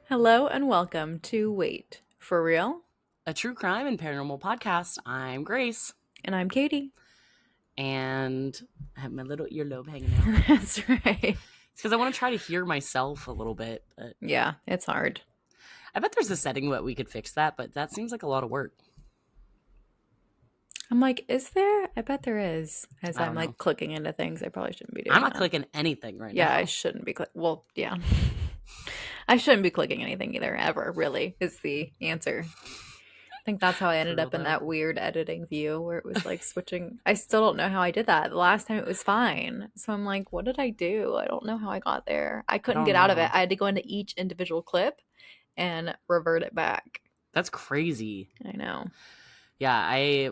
Hello and welcome to Wait, for real? A true crime and paranormal podcast. I'm Grace, And I'm Katie. and I have my little earlobe hanging out. That's right. It's because I want to try to hear myself a little bit, but Yeah, it's hard. I bet there's a setting that we could fix that, but that seems like a lot of work. I'm like, is there? I bet there is. As I I'm don't know. like clicking into things, I probably shouldn't be I'm doing not that. clicking anything right Yeah, I now. shouldn't be well, yeah. I shouldn't be clicking anything either, ever, really, is the answer. I think that's how I For ended real up in though. that weird editing view where it was like switching. I still don't know how I did that. The last time it was fine. So I'm like, what did I do? I don't know how I got there. I I couldn't don't get out of it. know. I had to go into each individual clip and revert it back. That's crazy. I know. Yeah, I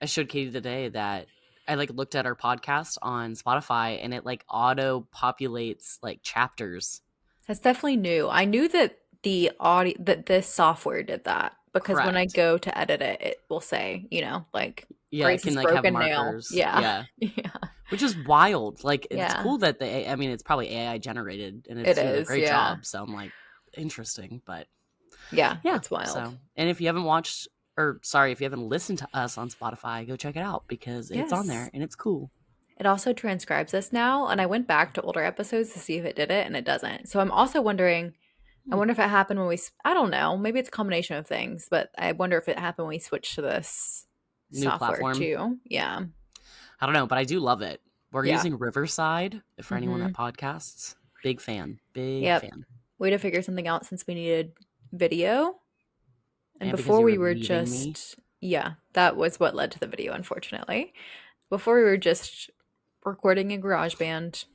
showed Katie today that I like looked at our podcast on Spotify and it like auto populates like chapters. That's definitely new. I knew that the audio that this software did that because when I Correct. go to edit it, it will say, like Yeah, it can Grace's like have broken nail. markers. Yeah. Yeah. Yeah. Which is wild. Like, it's Yeah. cool that I mean, it's probably AI generated and It it's doing a is. great Yeah. job. So I'm like, interesting. But Yeah, yeah. it's wild. So, and if you haven't watched, or sorry, if you haven't listened to us on Spotify, go check it out because it's on there Yes. and it's cool. It also transcribes us now, and I went back to older episodes to see if it did it, and it doesn't. So I'm also wondering, I Hmm. wonder if it happened when I don't know, maybe it's a combination of things, but I wonder if it happened when we switched to this New software platform. too. Yeah. I don't know, but I do love it. We're Yeah. using Riverside for anyone Mm-hmm. that podcasts. Big fan. Big Yep. fan. Way to figure something out since we needed video. And And because before you we were were leaving me. just, yeah, that was what led to the video, unfortunately. Before we were just recording in GarageBand,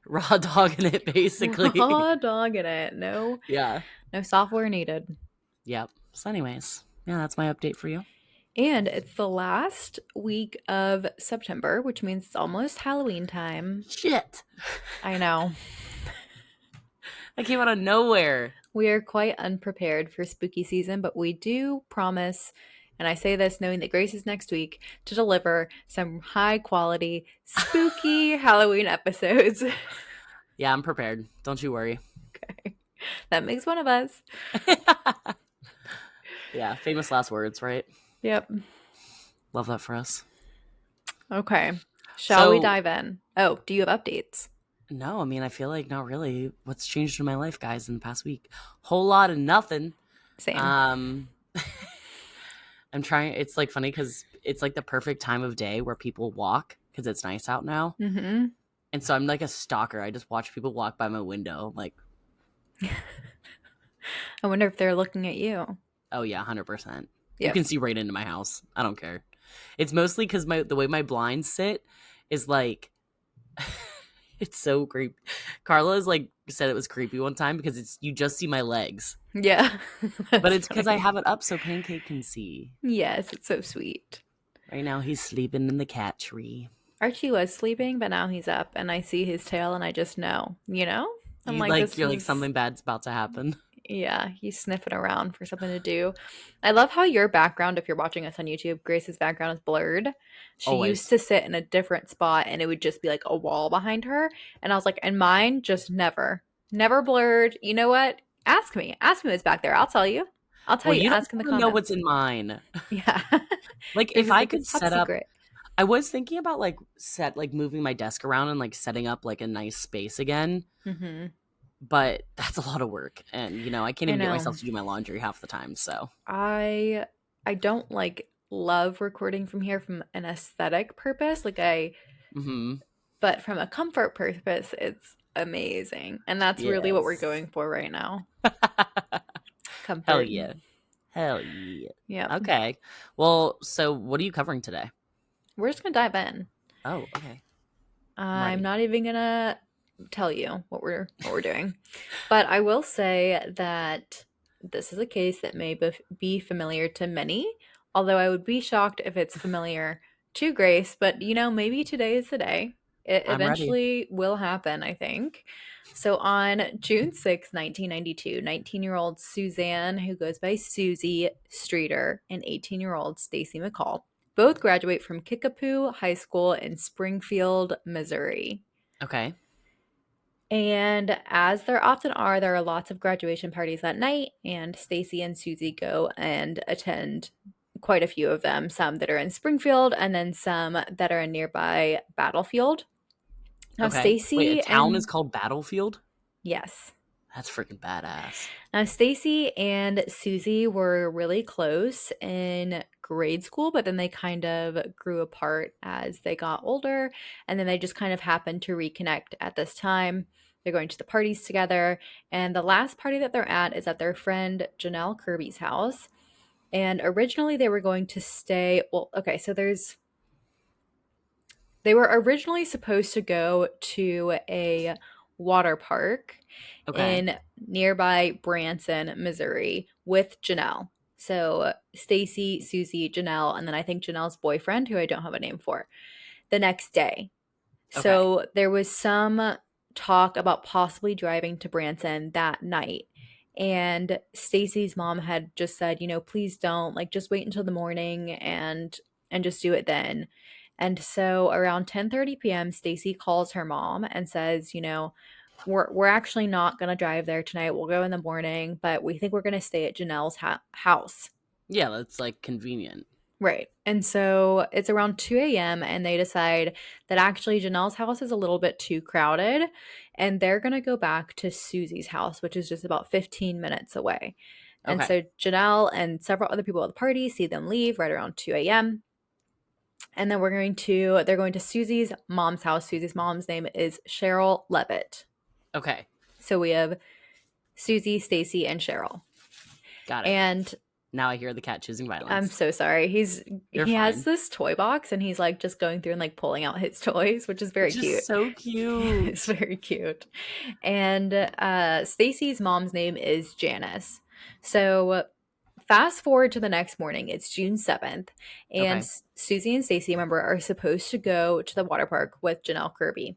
Raw dogging it, basically. raw dogging it. No, Yeah. no software needed. Yep. So, anyways, yeah, that's my update for you. And it's the last week of September, which means it's almost Halloween time. Shit. I know. That came out of nowhere. We are quite unprepared for spooky season, but we do promise, and I say this knowing that Grace is next week, to deliver some high quality spooky Halloween episodes. Yeah, I'm prepared. Don't you worry. Okay. That makes one of us. Yeah, famous last words, right? Yep. Love that for us. Okay. Shall we So, dive in? Oh, do you have updates? no, I mean, I feel like not really. What's changed in my life, guys, in the past week? Whole lot of nothing. Same. Um, I'm trying. It's like funny because it's like the perfect time of day where people walk because it's nice out now. Mm-hmm. And so I'm like a stalker. I just watch people walk by my window. Like, I wonder if they're looking at you. oh yeah, 100%. You Yep. can see right into my house. I don't care. It's mostly because the way my blinds sit is like it's so creepy. Carla is like said it was creepy one time because it's you just see my legs, Yeah. but That's it's because I funny. have it up so Pancake can see. Yes, it's so sweet. Right now he's sleeping in the cat tree. Archie was sleeping, but now he's up, and I see his tail, and I just know, I'm like, this You're like is, something bad's about to happen. yeah, he's sniffing around for something to do. I love how your background, if you're watching us on YouTube, Grace's background is blurred. She used Always. to sit in a different spot, and it would just be like a wall behind her. And I was like, and mine just never, never blurred. You know what? Ask me what's back there. I'll tell you. I'll tell Well, you. you don't Ask in the want to know what's comments. in mine. Yeah. Like Grace if is I like, could it's top set up secret. I was thinking about moving my desk around and like setting up like a nice space again, Hmm. but that's a lot of work and I can't I even get know. myself to do my laundry half the time, so. I I don't like love recording from here from an aesthetic purpose. Mhm. But from a comfort purpose, it's amazing. And that's really what we're Yes. going for right now. Hell Comfort. yeah. Hell yeah. Yep. Okay. Well, so what are you covering today? We're just gonna dive in. Oh, okay. I'm I'm ready. not even gonna tell you what we're doing. But I will say that this is a case that may be familiar to many, although I would be shocked if it's familiar to Grace, but maybe today is the day. It I'm ready. eventually will happen, I think. So on June 6th, 1992, 19-year-old Suzanne, who goes by Suzie Streeter, and 18-year-old Stacy McCall both graduate from Kickapoo High School in Springfield, Missouri. Okay. And as there often are, there are lots of graduation parties that night, and Stacy and Susie go and attend quite a few of them, some that are in Springfield and then some that are in nearby Battlefield. Now, Okay. Wait, a Stacy town is and called Battlefield? yes. That's freaking badass. Now, Stacy and Susie were really close in grade school, but then they kind of grew apart as they got older, and then they just kind of happened to reconnect at this time. They're going to the parties together, and the last party that they're at is at their friend Janelle Kirby's house. And originally they were going to stay, well, okay, so they were originally supposed to go to a water park Okay. in nearby Branson, Missouri with Janelle. So Stacy, Susie, Janelle, and then I think Janelle's boyfriend, who I don't have a name for, the next day. Okay. So there was some talk about possibly driving to Branson that night. And Stacy's mom had just said, please don't, like just wait until the morning and just do it then. And so around 10:30 p.m., Stacy calls her mom and says, we're actually not going to drive there tonight. We'll go in the morning, but we think we're going to stay at Janelle's house. Yeah, that's like convenient. Right. And so it's around 2 a.m., and they decide that actually Janelle's house is a little bit too crowded, and they're going to go back to Susie's house, which is just about 15 minutes away. And Okay. so Janelle and several other people at the party see them leave right around 2 a.m. And then they're going to Susie's mom's house. Susie's mom's name is Sherrill Levitt. Okay. So we have Suzie, Stacy, and Sherrill. Got it. And Now I hear the cat choosing I'm violence. so sorry. You're He has fine. this toy box and he's like just going through and like pulling out his toys, which is very Which is cute. so It's cute. very cute. And Stacy's mom's name is Janice. So fast forward to the next morning. It's June 7th, and Okay. Susie and Stacy, remember, are supposed to go to the water park with Janelle Kirby.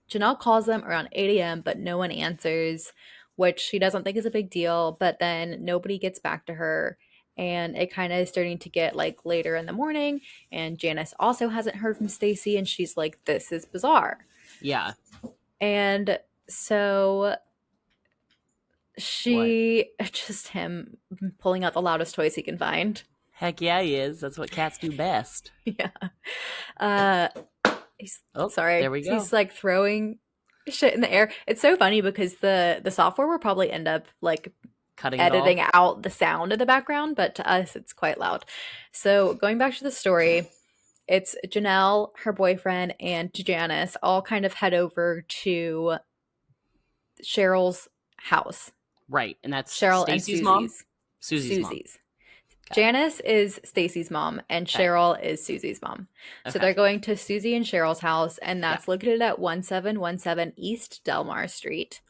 Janelle calls them around 8 a.m., but no one answers, which she doesn't think is a big deal. But then nobody gets back to her. And it kind of is starting to get like later in the morning. And Janice also hasn't heard from Stacy. And she's like, this is bizarre. Yeah. And so What? she, just him pulling out the loudest toys he can find. Heck yeah, he is. That's what cats do best. Yeah. Uh, he's Oh, there sorry. we go. He's like throwing shit in the air. It's so funny because the software will probably end up like Cutting it editing all. out the sound in the background, but to us it's quite loud. So going back to the story, it's Janelle, her boyfriend, and Janice all kind of head over to Cheryl's house. Right. And that's Sherrill and Stacy's mom? Susie's. Susie's mom. Susie's. Okay. Janice is Stacy's mom, and Okay. Sherrill is Susie's mom. So they're Okay. going to Susie and Cheryl's house, and Yeah. that's located at 1717 East Delmar Street.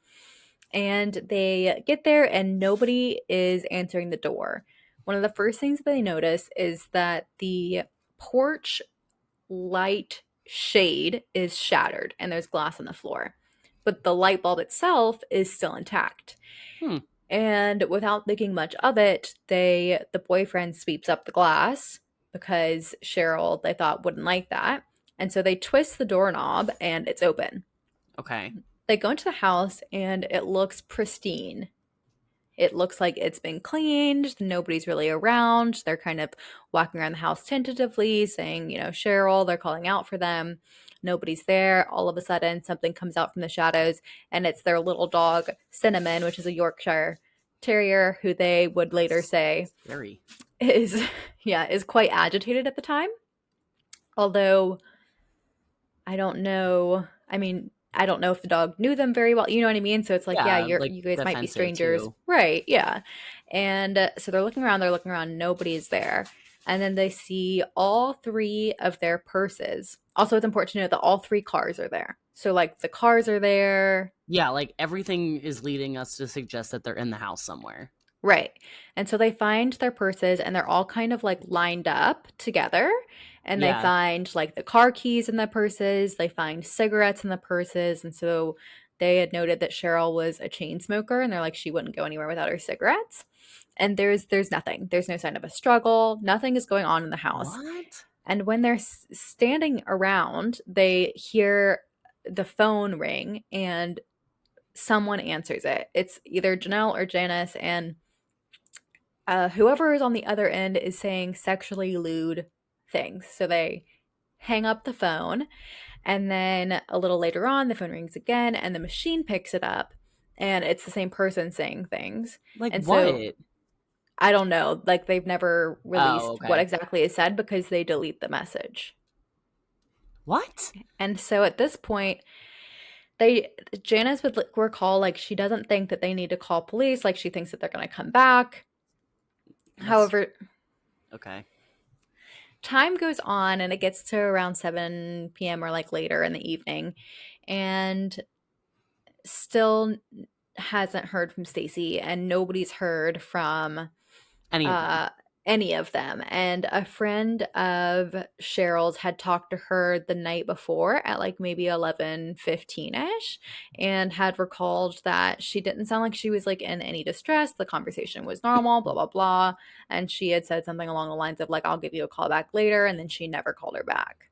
And they get there, and nobody is answering the door. One of the first things that they notice is that the porch light shade is shattered, and there's glass on the floor. But the light bulb itself is still intact. Hmm. And without thinking much of it, the boyfriend sweeps up the glass because Sherrill they thought wouldn't like that. And so they twist the doorknob and it's open. Okay. They go into the house and it looks pristine. It looks like it's been cleaned, nobody's really around. They're kind of walking around the house tentatively, saying, Sherrill, they're calling out for them. Nobody's there. All of a sudden, something comes out from the shadows, and it's their little dog, Cinnamon, which is a Yorkshire Terrier, who they would later say Scary. is, yeah, is quite agitated at the time. Although I don't know. I mean, I don't know if the dog knew them very well. You know what I mean? So it's like, yeah, Yeah, like you guys might be defensive strangers, too. right? Yeah. And so they're looking around. They're looking around. Nobody's there. And then they see all three of their purses. Also, it's important to note that all three cars are there. So like the cars are there. Yeah, like everything is leading us to suggest that they're in the house somewhere. Right. And so they find their purses and they're all kind of like lined up together. And they Yeah. find like the car keys in the purses, they find cigarettes in the purses. And so they had noted that Sherrill was a chain smoker and they're like she wouldn't go anywhere without her cigarettes. And there's nothing. There's no sign of a struggle. Nothing is going on in the house. What? And when they're standing around, they hear the phone ring and someone answers it. It's either Janelle or Janice, and whoever is on the other end is saying sexually lewd things. So they hang up the phone, and then a little later on, the phone rings again, and the machine picks it up, and it's the same person saying things. Like And so what? I don't know, like they've never Oh, released what okay. exactly is said because they delete the message. What? And so at this point, they Janice would recall like she doesn't think that they need to call police, like she thinks that they're going to come back. That's However, okay. time goes on and it gets to around 7 p.m. or like later in the evening, and still hasn't heard from Stacy, and nobody's heard from Any of them. uh any of them. And a friend of Sherrill's had talked to her the night before at like maybe 11:15ish, and had recalled that she didn't sound like she was like in any distress. The conversation was normal, blah blah blah, and she had said something along the lines of like, I'll give you a call back later, and then she never called her back.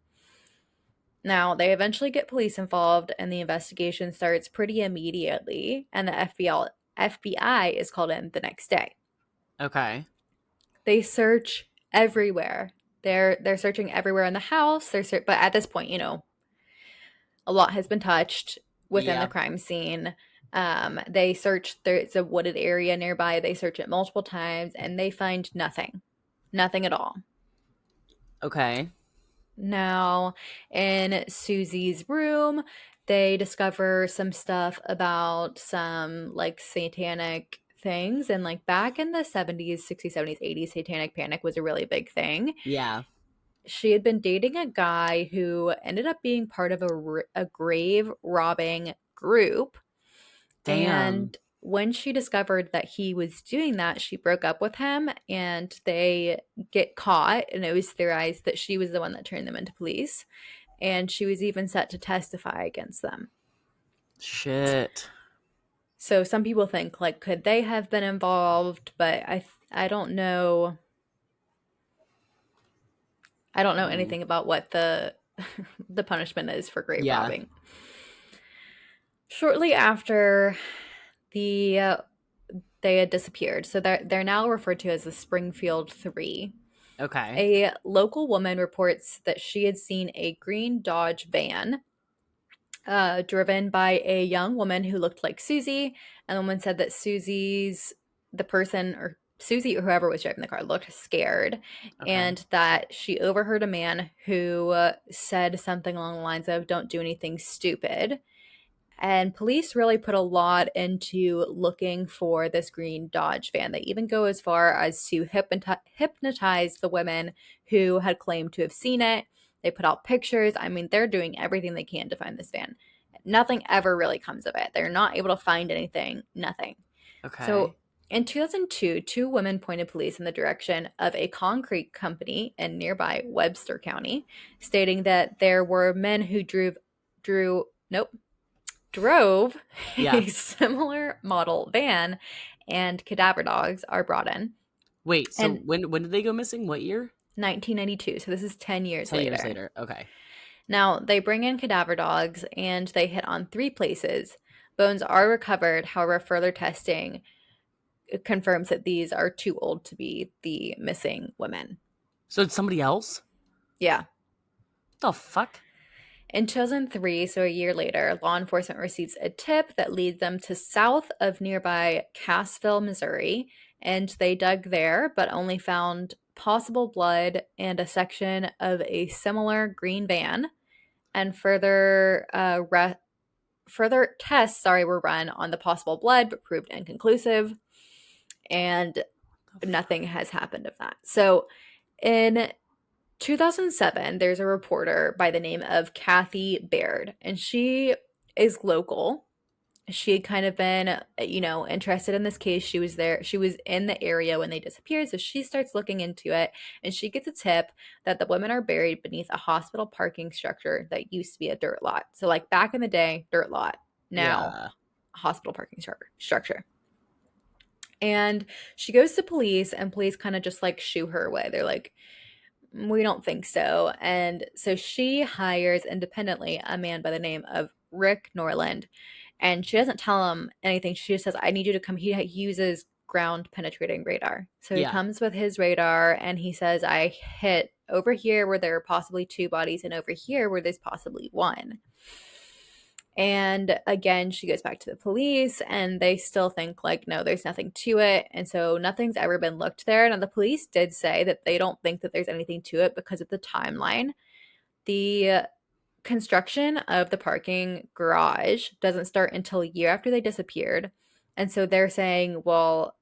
Now, they eventually get police involved, and the investigation starts pretty immediately, and the FBI is called in the next day. Okay. They search everywhere. They're searching everywhere in the house. But at this point, a lot has been touched within the Yeah. crime scene. They search. There's a wooded area nearby. They search it multiple times, and they find nothing, nothing at all. Okay. Now, in Susie's room, they discover some stuff about some like satanic things. And like back in the 70s, 60s, 70s, 80s, satanic panic was a really big thing. Yeah. She had been dating a guy who ended up being part of a grave robbing group, Damn. and when she discovered that he was doing that, she broke up with him, and they get caught. And it was theorized that she was the one that turned them into police. And she was even set to testify against them. Shit. So some people think, like, could they have been involved? But I don't know. I don't know Mm. anything about what the the punishment is for grave Yeah. robbing. Shortly after the they had disappeared, so they're now referred to as the Springfield Three. Okay. A local woman reports that she had seen a green Dodge van driven by a young woman who looked like Suzie. And the woman said that the person, or Suzie or whoever was driving the car, looked scared, Okay. and that she overheard a man who said something along the lines of, "Don't do anything stupid." And police really put a lot into looking for this green Dodge van. They even go as far as to hypnotize the women who had claimed to have seen it. They put out pictures. I mean, they're doing everything they can to find this van. Nothing ever really comes of it. They're not able to find anything, nothing. Okay. So in 2002, two women pointed police in the direction of a concrete company in nearby Webster County, stating that there were men who nope, drove Yeah. a similar model van, and cadaver dogs are brought in. Wait, so And when did they go missing? What year? 1992, so this is 10 years 10 years later. later. Okay. Now, they bring in cadaver dogs and they hit on three places. Bones are recovered, however, further testing confirms that these are too old to be the missing women. So it's somebody else? Yeah. The fuck? In 2003, so a year later, law enforcement receives a tip that leads them to south of nearby Cassville, Missouri, and they dug there, but only found possible blood and a section of a similar green van. And further tests, were run on the possible blood, but proved inconclusive, and The nothing fuck? has happened of that. So in 2007, there's a reporter by the name of Kathy Baird, and she is local. She had kind of been, interested in this case. She was there, she was in the area when they disappeared. So she starts looking into it, and she gets a tip that the women are buried beneath a hospital parking structure that used to be a dirt lot. So, like back in the day, dirt lot, now Yeah. hospital parking structure. And she goes to police, and police kind of just like shoo her away. They're like, we don't think so. And so she hires independently a man by the name of Rick Norland. And she doesn't tell him anything. She just says, I need you to come. He uses ground penetrating radar. So he Yeah. comes with his radar and he says, I hit over here where there are possibly two bodies and over here where there's possibly one. And again, she goes back to the police and they still think like, no, there's nothing to it. And so nothing's ever been looked there. Now, the police did say that they don't think that there's anything to it because of the timeline. The construction of the parking garage doesn't start until a year after they disappeared. And so they're saying, well,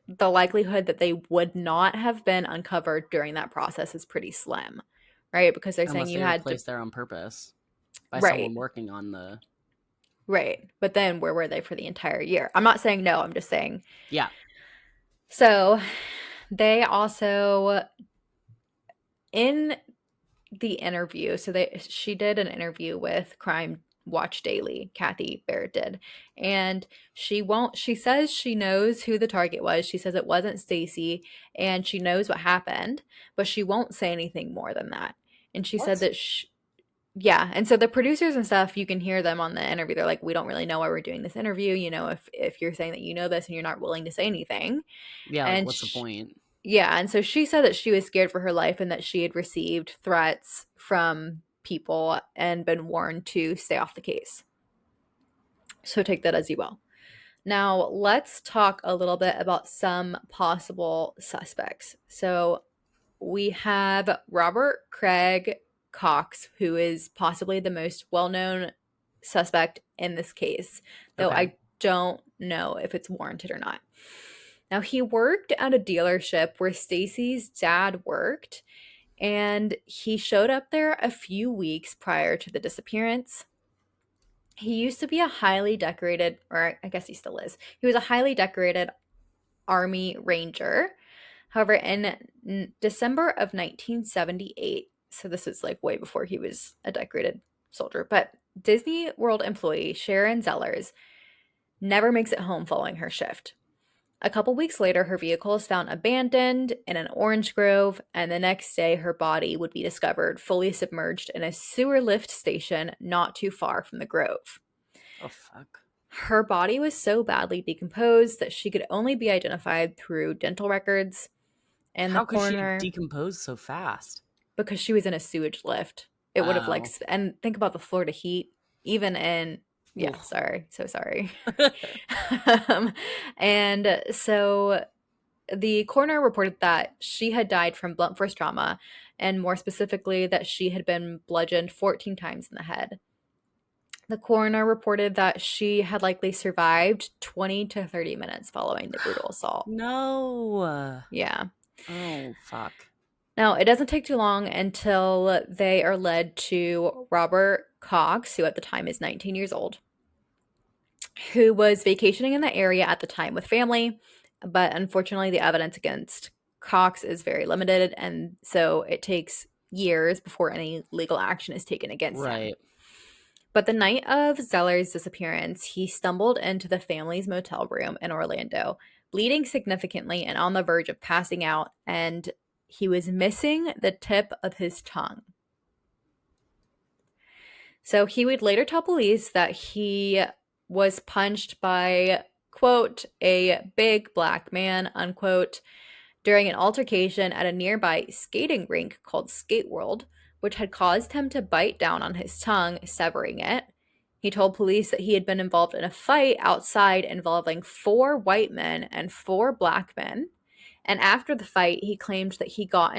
the likelihood that they would not have been uncovered during that process is pretty slim, right? Because they're saying Unless you they were had to, placed there on purpose by right, someone working on the. right. But then where were they for the entire year? I'm not saying no, I'm just saying. Yeah. So they also, in the interview, so she did an interview with Crime Watch Daily, Kathy Barrett did, and she says she knows who the target was. She says it wasn't Stacy and she knows what happened, but she won't say anything more than that. And she said What? that yeah, and so the producers and stuff, you can hear them on the interview. They're like, we don't really know why we're doing this interview. You know, if you're saying that you know this and you're not willing to say anything. Yeah, like And what's the point? yeah, and so she said that she was scared for her life and that she had received threats from people and been warned to stay off the case. So take that as you will. Now, let's talk a little bit about some possible suspects. So we have Robert Craig Cox, who is possibly the most well known suspect in this case, though Okay. I don't know if it's warranted or not. Now, he worked at a dealership where Stacy's dad worked, and he showed up there a few weeks prior to the disappearance. He used to be a highly decorated, or I guess he still is, he was a highly decorated Army Ranger. However, in December of 1978, so this is like way before he was a decorated soldier, but Disney World employee Sharon Zellers never makes it home following her shift. A couple weeks later, her vehicle is found abandoned in an orange grove, and the next day, her body would be discovered fully submerged in a sewer lift station not too far from the grove. Oh fuck. Her body was so badly decomposed that she could only be identified through dental records, and the How could she coroner, decompose so fast? because she was in a sewage lift, it would have like, Oh. and think about the Florida heat, even in, yeah, Ugh. sorry, so sorry. um, and so the coroner reported that she had died from blunt force trauma, and more specifically, that she had been bludgeoned 14 times in the head. The coroner reported that she had likely survived 20 to 30 minutes following the brutal assault. No. Yeah. Oh fuck. Now, it doesn't take too long until they are led to Robert Cox, who at the time is 19 years old, who was vacationing in the area at the time with family. But unfortunately, the evidence against Cox is very limited. And so it takes years before any legal action is taken against him. Right. But the night of Zeller's disappearance, he stumbled into the family's motel room in Orlando, bleeding significantly and on the verge of passing out. And he was missing the tip of his tongue. So he would later tell police that he was punched by, quote, a big black man, unquote, during an altercation at a nearby skating rink called Skate World, which had caused him to bite down on his tongue, severing it. He told police that he had been involved in a fight outside involving 4 white men and 4 black men. And after the fight, he claimed that he got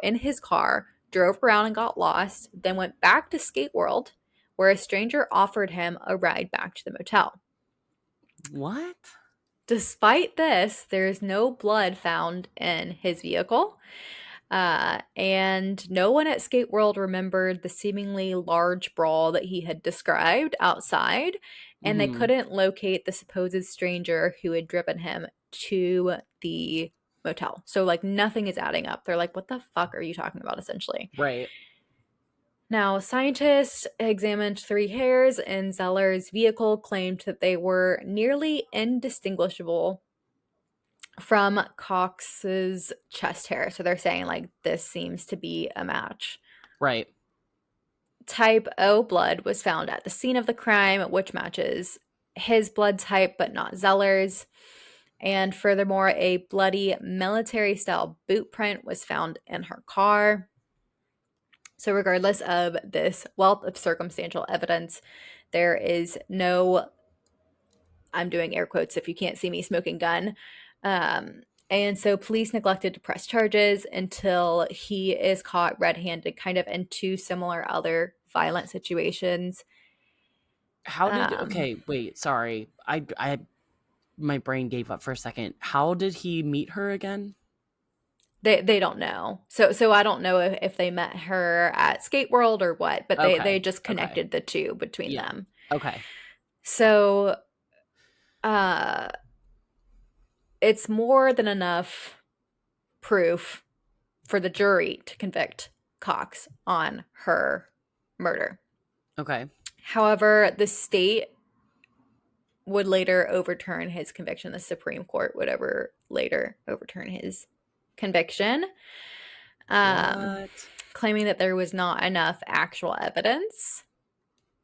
in his car, drove around and got lost, then went back to Skate World, where a stranger offered him a ride back to the motel. What? Despite this, there is no blood found in his vehicle. And no one at Skate World remembered the seemingly large brawl that he had described outside, and they Mm-hmm. couldn't locate the supposed stranger who had driven him to the motel. So, like, nothing is adding up. They're like, what the fuck are you talking about, essentially? Right. Now, scientists examined 3 hairs in Zeller's vehicle, claimed that they were nearly indistinguishable from Cox's chest hair. So they're saying, like, this seems to be a match. Right. type O blood was found at the scene of the crime, which matches his blood type but not Zeller's. And furthermore, a bloody military-style boot print was found in her car. So regardless of this wealth of circumstantial evidence, there is no, I'm doing air quotes if you can't see me, smoking gun. And so police neglected to press charges until he is caught red-handed, kind of in two similar other violent situations. How did Um, okay, wait, sorry. I my brain gave up for a second. How did he meet her again? they don't know. So I don't know if they met her at Skate World or what, but they Okay. just Okay. connected the two between Yeah. them. Okay. So uh it's more than enough proof for the jury to convict Cox on her murder. Okay. However, the state would later overturn his conviction. The Supreme Court would ever later overturn his conviction, um, What? claiming that there was not enough actual evidence.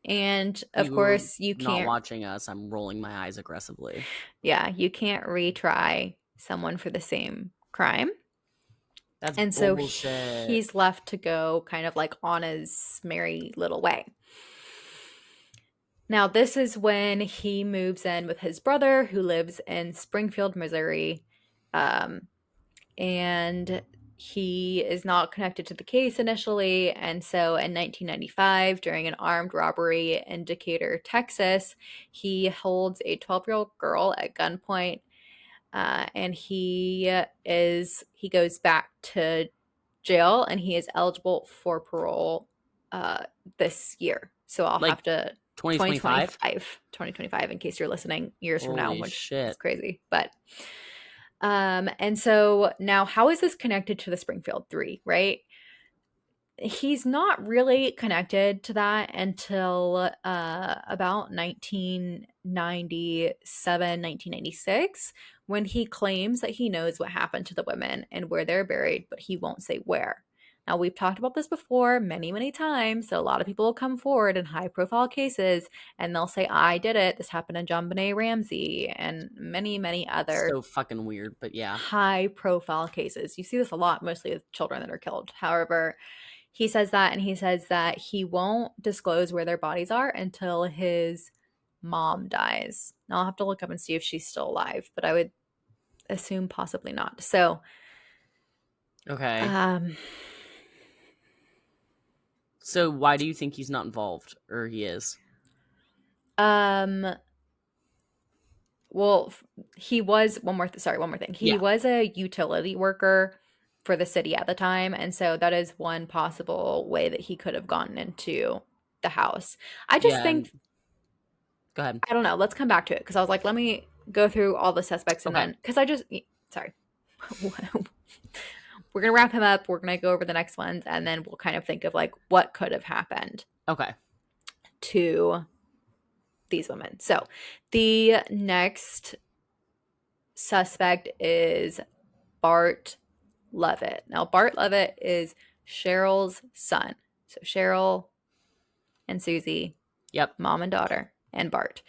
And of You were course, you not can't, watching us. I'm rolling my eyes aggressively. yeah, you can't retry someone for the same crime. That's And so bullshit. he's left to go kind of like on his merry little way. Now, this is when he moves in with his brother, who lives in Springfield, Missouri. Um, and he is not connected to the case initially. And so in 1995, during an armed robbery in Decatur, Texas, he holds a 12-year-old girl at gunpoint. And he goes back to jail and he is eligible for parole this year. So I'll Like have to 2025? 2025 in case you're listening years from now, Holy which is shit. crazy. But and so now how is this connected to the Springfield 3, right? He's not really connected to that until about 1997, 1996, when he claims that he knows what happened to the women and where they're buried, but he won't say where. Now, we've talked about this before many, many times. So, a lot of people will come forward in high profile cases and they'll say, I did it. This happened to John Benet Ramsey and many, many other So fucking weird, but yeah. high profile cases. You see this a lot, mostly with children that are killed. However, he says that, and he says that he won't disclose where their bodies are until his mom dies. Now I'll have to look up and see if she's still alive, but I would assume possibly not. So, Okay. um, So why do you think he's not involved? Or he is? um, well, he was one more thing. He Yeah. was a utility worker for the city at the time, and so that is one possible way that he could have gotten into the house. I just Yeah, and think go ahead. I don't know. Let's come back to it because I was like, let me go through all the suspects and Okay. then because I just sorry. We're gonna wrap him up. We're gonna go over the next ones and then we'll kind of think of like what could have happened Okay. to these women. So the next suspect is Bart Levitt. Now Bart Levitt is Sherrill's son. So Sherrill and Suzie, Yep. mom and daughter, and Bart.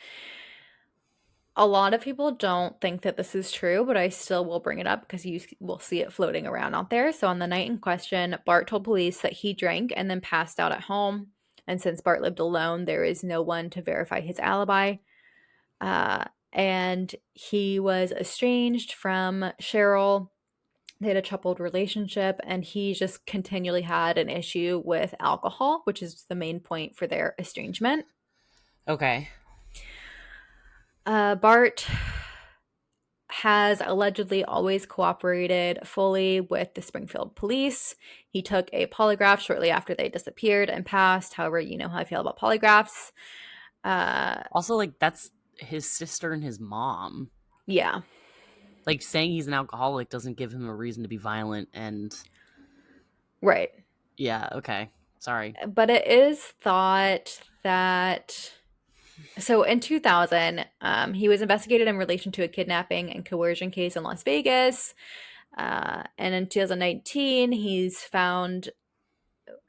A lot of people don't think that this is true, but I still will bring it up because you will see it floating around out there. So, on the night in question, Bart told police that he drank and then passed out at home. And since Bart lived alone, there is no one to verify his alibi. And he was estranged from Sherrill. They had a troubled relationship, and he just continually had an issue with alcohol, which is the main point for their estrangement. Okay. Bart has allegedly always cooperated fully with the Springfield police. He took a polygraph shortly after they disappeared and passed. However, you know how I feel about polygraphs. Uh, Also, like, that's his sister and his mom. yeah, Like, saying he's an alcoholic doesn't give him a reason to be violent. And right. yeah, okay. Sorry. But it is thought that. So in 2000, he was investigated in relation to a kidnapping and coercion case in Las Vegas. And in 2019, he's found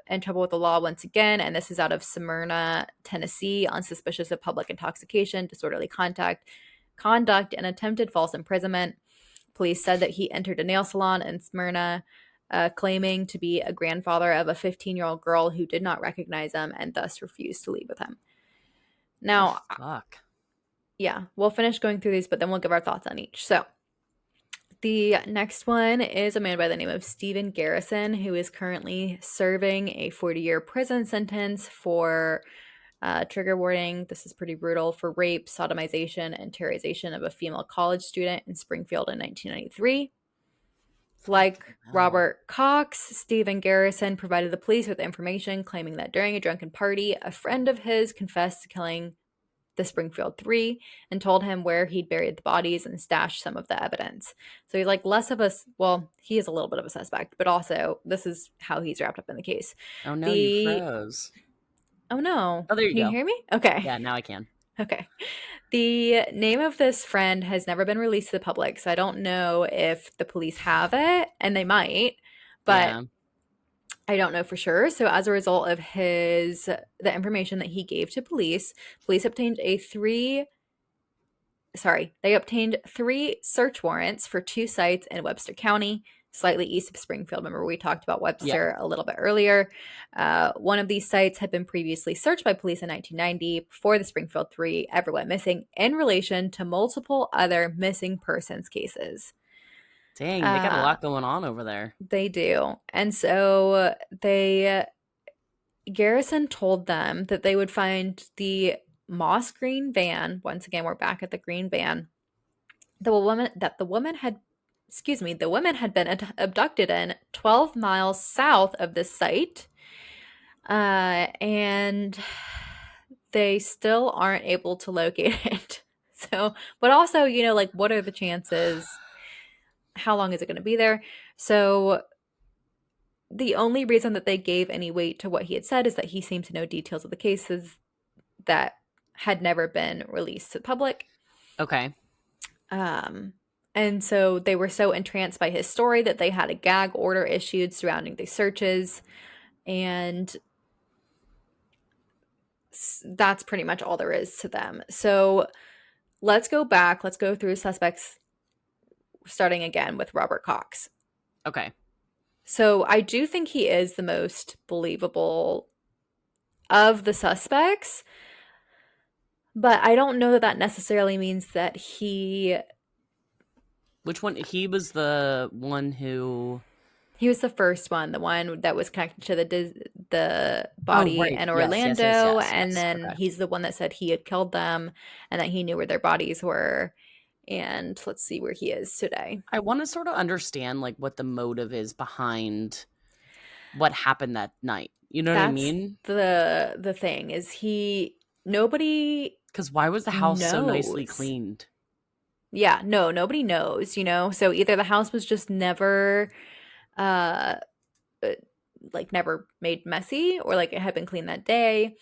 in trouble with the law once again, and this is out of Smyrna, Tennessee, on suspicious of public intoxication, disorderly conduct, and attempted false imprisonment. Police said that he entered a nail salon in Smyrna, claiming to be a grandfather of a 15-year-old girl who did not recognize him and thus refused to leave with him. The Now, fuck? yeah, we'll finish going through these, but then we'll give our thoughts on each. So, the next one is a man by the name of Stephen Garrison, who is currently serving a 40-year prison sentence for trigger warning. This is pretty brutal for rape, sodomization, and terrorization of a female college student in Springfield in 1993. Like Fucking hell. Robert Cox, Stephen Garrison provided the police with information claiming that during a drunken party, a friend of his confessed to killing the Springfield Three and told him where he'd buried the bodies and stashed some of the evidence. So he's like less of a, well, he is a little bit of a suspect, but also this is how he's wrapped up in the case. Oh no, you The, froze. oh no, Oh, there you can you go. hear me? Okay. Yeah, now I can. Okay. The name of this friend has never been released to the public, so I don't know if the police have it, and they might, but Yeah. I don't know for sure. So as a result of the information that he gave to police, police obtained they obtained 3 search warrants for 2 sites in Webster County, slightly east of Springfield. Remember, we talked about Yeah. Webster a little bit earlier. One of these sites had been previously searched by police in 1990 before the Springfield Three ever went missing in relation to multiple other missing persons cases. Dang, they got a Uh, lot going on over there. they do. And so Garrison told them that they would find the moss green van. Once again, we're back at the green van. The woman had, excuse me, the woman had been abducted in 12 miles south of this site, and they still aren't able to locate it. So, but also, like, what are the chances? How long is it going to be there? So, the only reason that they gave any weight to what he had said is that he seemed to know details of the cases that had never been released to the public. Okay. Um, and so they were so entranced by his story that they had a gag order issued surrounding the searches. And that's pretty much all there is to them. So let's go back. Let's go through suspects, starting again with Robert Cox. Okay. So I do think he is the most believable of the suspects, but I don't know that that necessarily means that Which one? He was the one who. he was the first one, the one that was connected to the Oh, body right. in Yes, yes, yes, Orlando, yes, and yes. then Okay. he's the one that said he had killed them and that he knew where their bodies were. And let's see where he is today. I want to sort of understand like what the motive is behind what happened that night. You know what I That's mean? the thing is nobody Because why was the house so nicely knows. cleaned? Yeah, no, nobody knows. So either the house was just never uh like never made messy, or like it had been cleaned that day,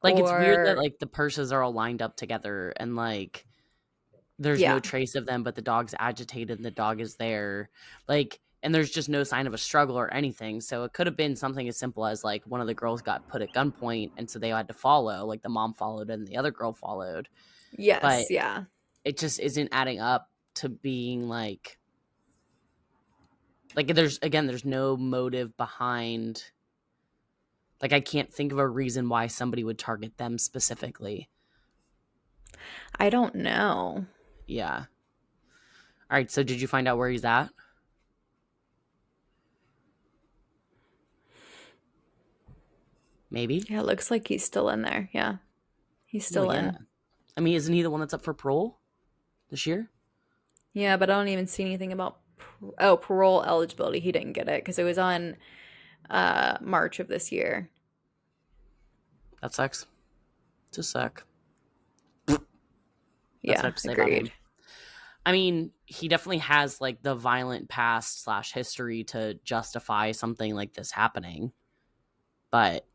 Like it's weird that or like the purses are all lined up together and like there's no yeah. trace of them, but the dog's agitated and the dog is there. Like, and there's just no sign of a struggle or anything. So it could have been something as simple as like one of the girls got put at gunpoint and so they had to follow, like the mom followed and the other girl followed. But Yes, yeah. it just isn't adding up to being like there's no motive behind, like I can't think of a reason why somebody would target them specifically. I don't know. Yeah. All right, so did you find out where he's at? Maybe. Yeah, it looks like he's still in there. Yeah. He's Well, still yeah. in. I mean, isn't he the one that's up for parole this year? Yeah, but I don't even see anything about parole eligibility. He didn't get it because it was on March of this year. That sucks. Just suck. That's what I Yeah, have to say about agreed. him. I mean, he definitely has like the violent past slash history to justify something like this happening. But,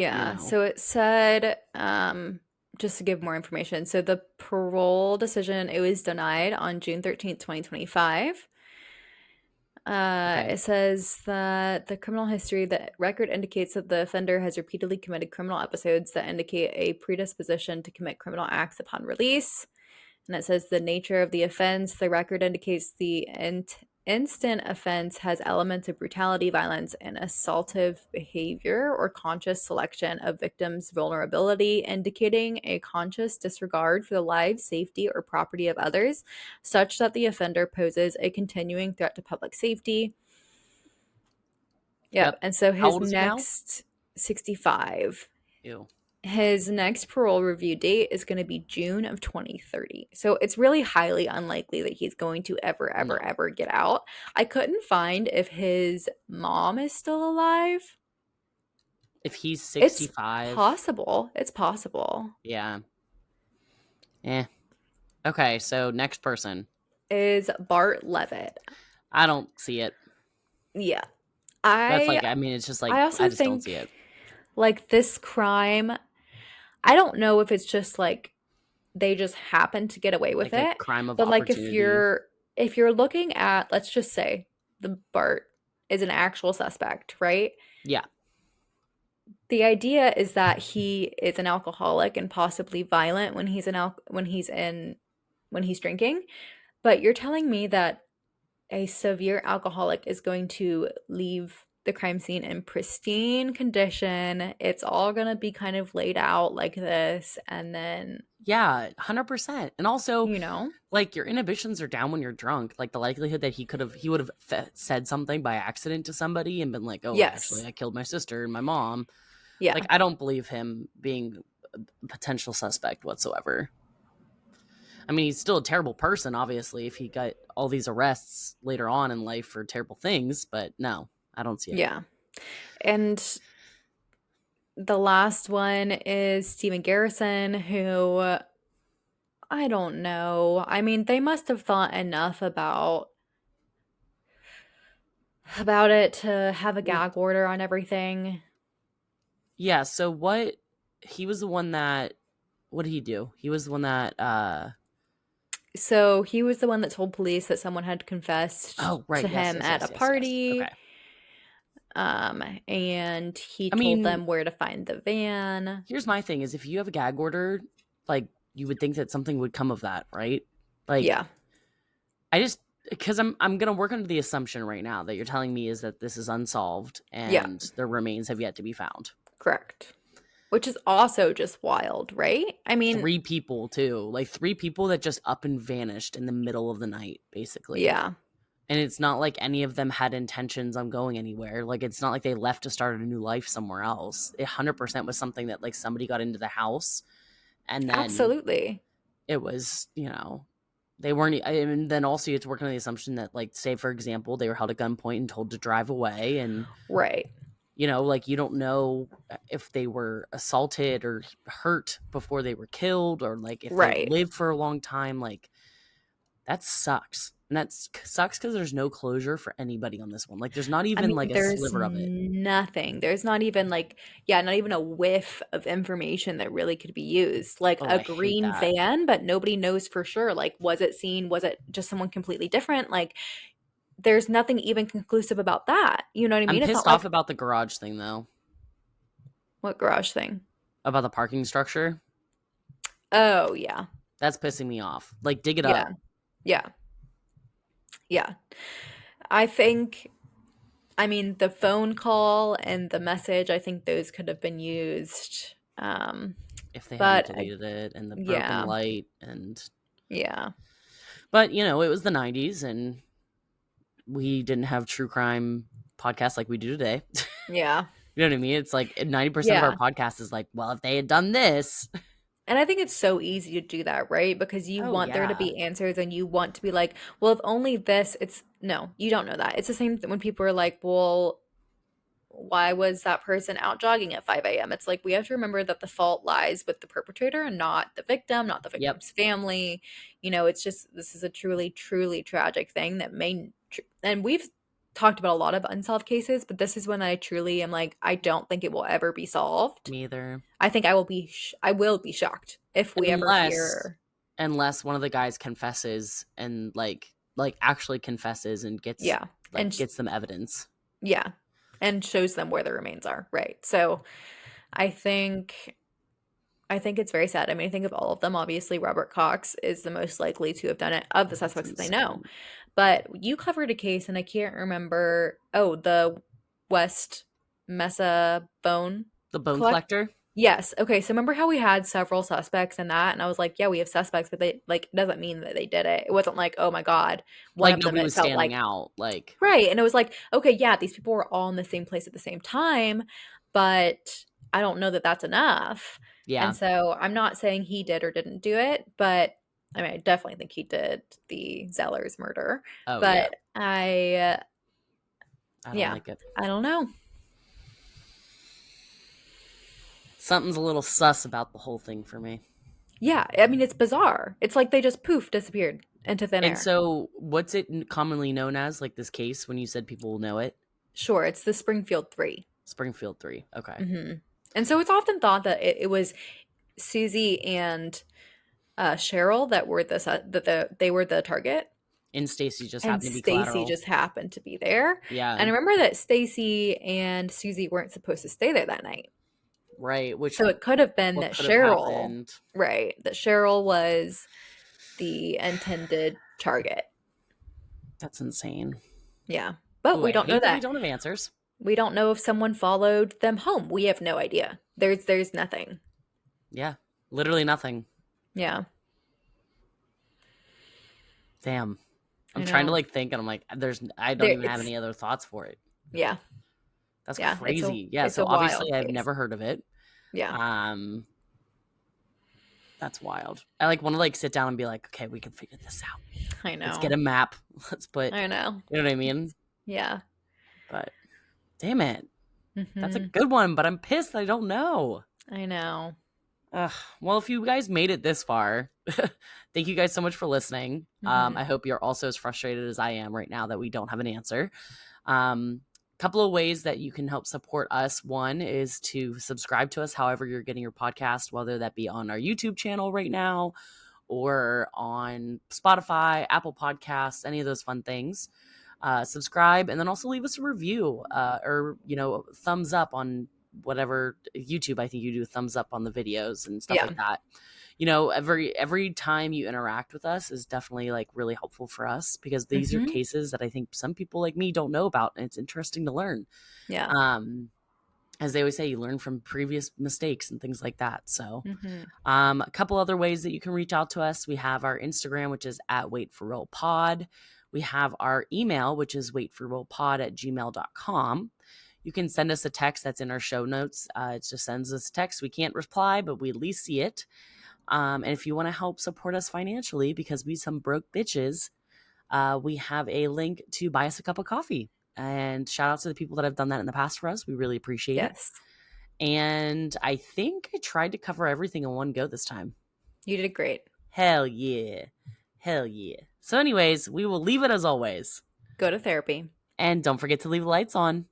you Yeah, know, so it said, just to give more information, so the parole decision, it was denied on June 13th, 2025. Okay. It says that the criminal history, the record indicates that the offender has repeatedly committed criminal episodes that indicate a predisposition to commit criminal acts upon release. And it says the nature of the offense. The record indicates the instant offense has elements of brutality, violence, and assaultive behavior or conscious selection of victims' vulnerability, indicating a conscious disregard for the lives, safety, or property of others, such that the offender poses a continuing threat to public safety. Yep. Yep. And so How his old is he now? next 65. Ew. His next parole review date is going to be June of 2030. So it's really highly unlikely that he's going to ever, ever, No. ever get out. I couldn't find if his mom is still alive. If he's It's 65, possible. It's possible. yeah. Eh. Okay, so next person. Is Bart Levitt. I don't see it. Yeah. That's I like, I mean, it's just like, I I also just don't see think it. like this crime, I don't know if it's just like they just happen to get away with Like a it. crime of But like opportunity. if you're looking at, let's just say the Bart is an actual suspect, right? Yeah. The idea is that he is an alcoholic and possibly violent when when he's drinking. But you're telling me that a severe alcoholic is going to leave the crime scene in pristine condition. It's all going to be kind of laid out like this and then, Yeah, 100%. And also, you know. like, your inhibitions are down when you're drunk. Like, the likelihood that he would have said something by accident to somebody and been like, oh, actually, Yes. I killed my sister and my mom. Like, Yeah. I don't believe him being a potential suspect whatsoever. I mean, he's still a terrible person, obviously, if he got all these arrests later on in life for terrible things, but no, I don't see it. Yeah. And the last one is Stephen Garrison, who I don't know. I mean, they must have thought enough about it to have a Well, gag order on everything. yeah, so what he was the one that what did he do? He was the one that So he was the one that told police that someone had confessed oh, right, to yes, him yes, at a yes, yes, yes. Okay. party. And he I told mean, them where to find the van. here's my thing is if you have a gag order, like you would think that something would come of that, right? Like Yeah. I just because I'm gonna work under the assumption right now that you're telling me is that this is unsolved Yeah. and their remains have yet to be found. Correct. Which is also just wild, right? I mean, Three people too, like three people that just up and vanished in the middle of the night, basically. yeah. And it's not like any of them had intentions on going anywhere. Like it's not like they left to start a new life somewhere else. It 100% was something that like somebody got into the house and then Absolutely. it was, they weren't. And then also you have to work on the assumption that, like, say for example, they were held at gunpoint and told to drive away, and Right. like you don't know if they were assaulted or hurt before they were killed, or like if they Right. lived for a long time. Like that sucks, and that sucks because there's no closure for anybody on this one. Like there's not I even mean, like a there's sliver of it. nothing. There's not even like, yeah, not even a whiff of information that really could be used. Like Oh, a I hate green that. van, but nobody knows for sure. Like, was it seen? Was it just someone completely different? Like, there's nothing even conclusive about that. You know what I I'm mean? It's not pissed off like about the garage thing though, what garage thing? about the parking structure. Oh, yeah. That's pissing me off. Like dig it Yeah. up. Yeah. Yeah. I think, I mean, the phone call and the message, I think those could have been used. If they hadn't But deleted it, and the broken yeah. light, and Yeah. but it was the 90s and we didn't have true crime podcasts like we do today. Yeah. You know what I mean? It's like 90% of our Yeah. podcast is like, well, if they had done this. And I think it's so easy to do that, right? Because you Oh want there to yeah. be answers and you want to be like, well, if only this, it's no, you don't know that. It's the same thing when people are like, well, why was that person out jogging at 5 a.m.? It's like we have to remember that the fault lies with the perpetrator and not the victim, not the Yep. victim's family. It's just this is a truly, truly tragic thing that and we've talked about a lot of unsolved cases, but this is when I truly am like, I don't think it will ever be solved. Me either. I think I will be shocked if we ever Unless hear. unless one of the guys confesses and like actually confesses and gets Yeah. And like gets them evidence. yeah, and shows them where the remains are, right? So I think I think it's very sad. I mean, I think of all of them. Obviously, Robert Cox is the most likely to have done it of the That's suspects that they know. insane. But you covered a case, and I can't remember. Oh, the West Mesa bone The bone collect. collector. Yes. Okay. So remember how we had several suspects in that, and I was like, yeah, we have suspects, but they like it doesn't mean that they did it. It wasn't like, oh my God, one Like of them. nobody It was felt standing like out. Like, right. And it was like, okay, yeah, these people were all in the same place at the same time, but I don't know that that's enough. And yeah. so I'm not saying he did or didn't do it, but I mean, I definitely think he did the Zeller's murder. Oh yeah. But I don't yeah, like it. I don't know. Something's a little sus about the whole thing for me. Yeah, I mean, it's bizarre. It's like they just poof disappeared into thin And air. so, what's it commonly known as? Like this case, when you said people will know it, Sure, it's the Springfield 3. Springfield 3. Okay. And so it's often thought that it was Susie and Sherrill that were they were the target, And Stacy just and happened to be Stacy collateral. just happened to be there. Yeah. And I remember that Stacy and Susie weren't supposed to stay there that night, Right. Which so it could have been what that could have Cheryl, happened? right, that Cheryl was the intended target. That's insane. Yeah, but Ooh, we I don't know hate that we that. don't have answers. We don't know if someone followed them home. We have no idea. There's nothing. Yeah. Literally nothing. Yeah, Damn. I'm I trying to know. like think, and I'm like, I don't There, even have it's any other thoughts for it. yeah, That's yeah. crazy. Yeah. It's a So obviously, wild I've case. never heard of it. Yeah, Um, that's wild. I like want to like sit down and be like, okay, we can figure this out. I Let's get a know. map. Let's put, I know. you know what I mean? Yeah. But damn it, that's a Hmm. good one. But I'm pissed. I don't know. I know. Ugh. Well, if you guys made it this far, thank you guys so much for listening. Hmm. I hope you're also as frustrated as I am right now that we don't have an answer. Um, Couple of ways that you can help support us. One is to subscribe to us however you're getting your podcast, whether that be on our YouTube channel right now or on Spotify, Apple Podcasts, any of those fun things. Subscribe and then also leave us a review or, thumbs up on whatever YouTube. I think you do thumbs up on the videos and stuff Yeah. like that. Every time you interact with us is definitely like really helpful for us because these are Hmm. cases that I think some people like me don't know about, and it's interesting to learn. Yeah. Um, as they always say, you learn from previous mistakes and things like that. So, Hmm. a couple other ways that you can reach out to us. We have our Instagram, which is at Wait for Real Pod. We have our email, which is waitforrealpod@gmail.com. You can send us a text that's in our show notes. It just sends us a text. We can't reply, but we at least see it. And if you want to help support us financially, because we some broke bitches, we have a link to buy us a cup of coffee. And shout out to the people that have done that in the past for us. We really appreciate it. Yes. And I think I tried to cover everything in one go this time. You did great. Hell yeah. Hell yeah. So anyways, we will leave it as always. Go to therapy. And don't forget to leave the lights on.